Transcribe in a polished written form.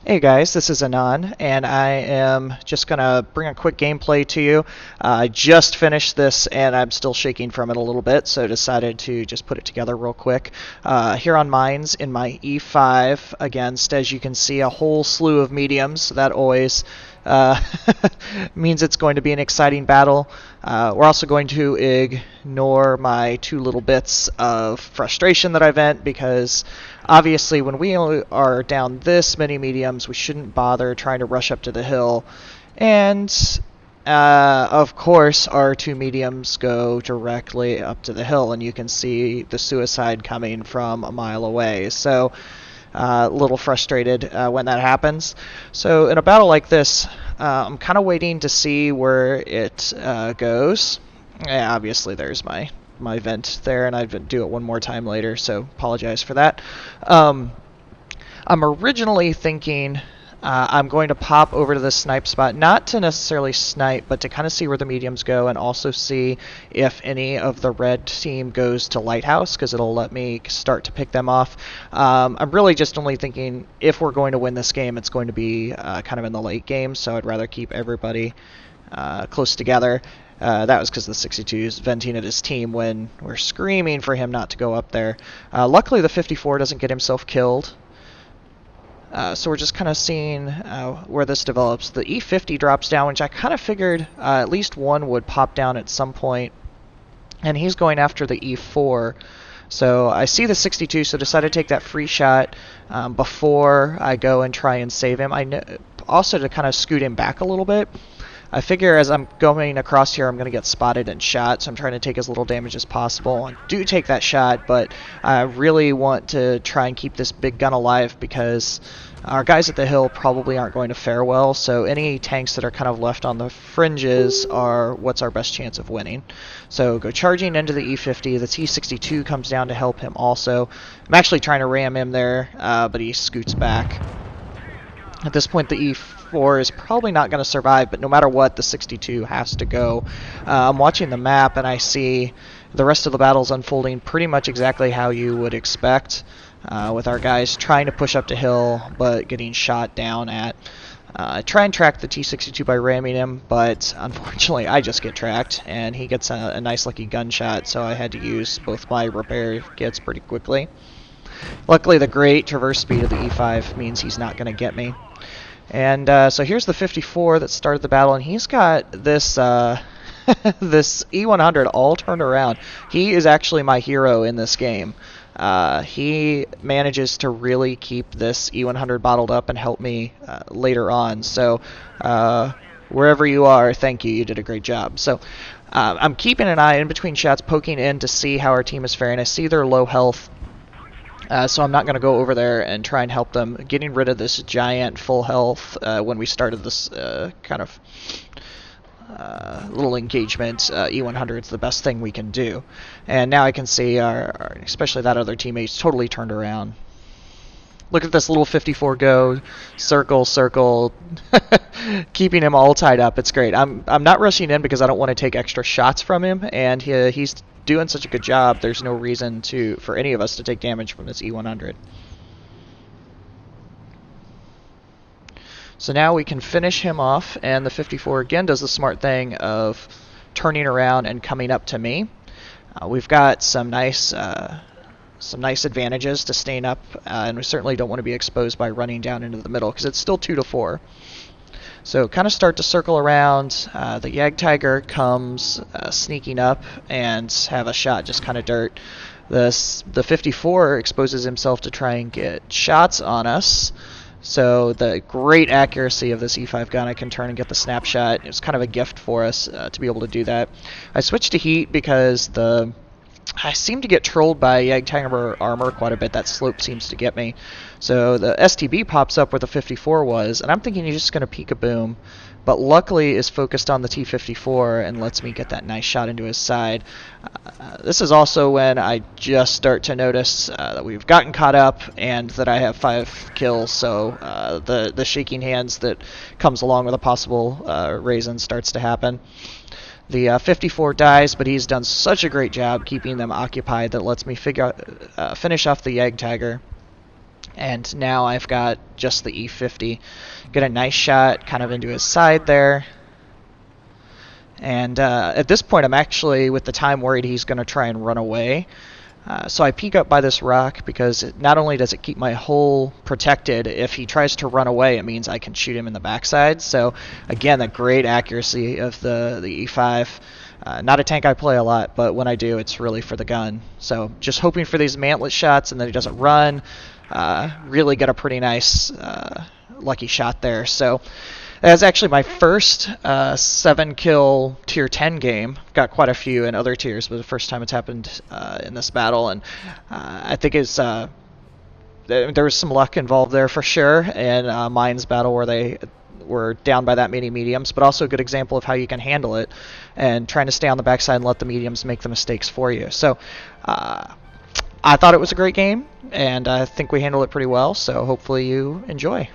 Hey guys, this is Anon, and I am just going to bring a quick gameplay to you. I just finished this, and I'm still shaking from it a little bit, so decided to just put it together real quick. Here on Mines, in my E5, against, as you can see, a whole slew of mediums. So that always uh, means it's going to be an exciting battle. We're also going to ignore my two little bits of frustration that I vent, because obviously when we are down this many mediums, we shouldn't bother trying to rush up to the hill. And of course, our two mediums go directly up to the hill, and you can see the suicide coming from a mile away. So a little frustrated when that happens. So in a battle like this, I'm kind of waiting to see where it goes. Yeah, obviously there's my vent there, and I'd do it one more time later, so apologize for that. I'm originally thinking I'm going to pop over to the snipe spot, not to necessarily snipe, but to kind of see where the mediums go, and also see if any of the red team goes to Lighthouse, because it'll let me start to pick them off. I'm really just only thinking if we're going to win this game, it's going to be kind of in the late game, so I'd rather keep everybody close together. That was because the 62 is venting at his team when we're screaming for him not to go up there. Luckily, the 54 doesn't get himself killed. So we're just kind of seeing where this develops. The E50 drops down, which I kind of figured at least one would pop down at some point. And he's going after the E4. So I see the 62, so decided to take that free shot before I go and try and save him. Also to kind of scoot him back a little bit. I figure as I'm going across here, I'm going to get spotted and shot, so I'm trying to take as little damage as possible. I do take that shot, but I really want to try and keep this big gun alive, because our guys at the hill probably aren't going to fare well, so any tanks that are kind of left on the fringes are what's our best chance of winning. So go charging into the E50. The T62 comes down to help him also. I'm actually trying to ram him there, but he scoots back. At this point, the E4 is probably not going to survive, but no matter what, the 62 has to go. I'm watching the map, and I see the rest of the battles unfolding pretty much exactly how you would expect, with our guys trying to push up the hill, but getting shot down at. I try and track the T62 by ramming him, but unfortunately I just get tracked, and he gets a nice lucky gunshot, so I had to use both my repair kits pretty quickly. Luckily, the great traverse speed of the E5 means he's not going to get me. And so here's the 54 that started the battle, and he's got this this E100 all turned around. He is actually my hero in this game. He manages to really keep this E100 bottled up and help me later on. So wherever you are, thank you. You did a great job. So I'm keeping an eye in between shots, poking in to see how our team is faring. I see they're low health. So I'm not going to go over there and try and help them. Getting rid of this giant full health when we started this kind of little engagement, E100 is the best thing we can do. And now I can see especially that other teammate's totally turned around. Look at this little 54 go, circle, circle, keeping him all tied up. It's great. I'm not rushing in because I don't want to take extra shots from him, and he's doing such a good job. There's no reason for any of us to take damage from this E100. So now we can finish him off, and the 54 again does the smart thing of turning around and coming up to me. We've got some nice advantages to staying up, and we certainly don't want to be exposed by running down into the middle, because it's still 2 to 4. So kind of start to circle around. The Jagdtiger comes sneaking up and have a shot, just kind of dirt. The 54 exposes himself to try and get shots on us. So the great accuracy of this E5 gun, I can turn and get the snapshot. It's kind of a gift for us to be able to do that. I switched to heat because I seem to get trolled by Jagdtiger armor quite a bit. That slope seems to get me. So the STB pops up where the 54 was, and I'm thinking he's just going to peek-a-boom. But luckily is focused on the T54 and lets me get that nice shot into his side. This is also when I just start to notice that we've gotten caught up and that I have 5 kills. So the shaking hands that comes along with a possible raisin starts to happen. The 54 dies, but he's done such a great job keeping them occupied that lets me finish off the Jagdtiger. And now I've got just the E50. Get a nice shot kind of into his side there. And at this point, I'm actually, with the time, worried he's going to try and run away. So I peek up by this rock because not only does it keep my hole protected, if he tries to run away, it means I can shoot him in the backside. So again, the great accuracy of the E5. Not a tank I play a lot, but when I do, it's really for the gun. So just hoping for these mantlet shots and that he doesn't run. Really get a pretty nice lucky shot there. So that's actually my first 7-kill tier 10 game. Got quite a few in other tiers, but the first time it's happened in this battle. And I think it's there was some luck involved there for sure. And Mine's battle where they were down by that many mediums, but also a good example of how you can handle it and trying to stay on the backside and let the mediums make the mistakes for you. So I thought it was a great game, and I think we handled it pretty well, so hopefully you enjoy.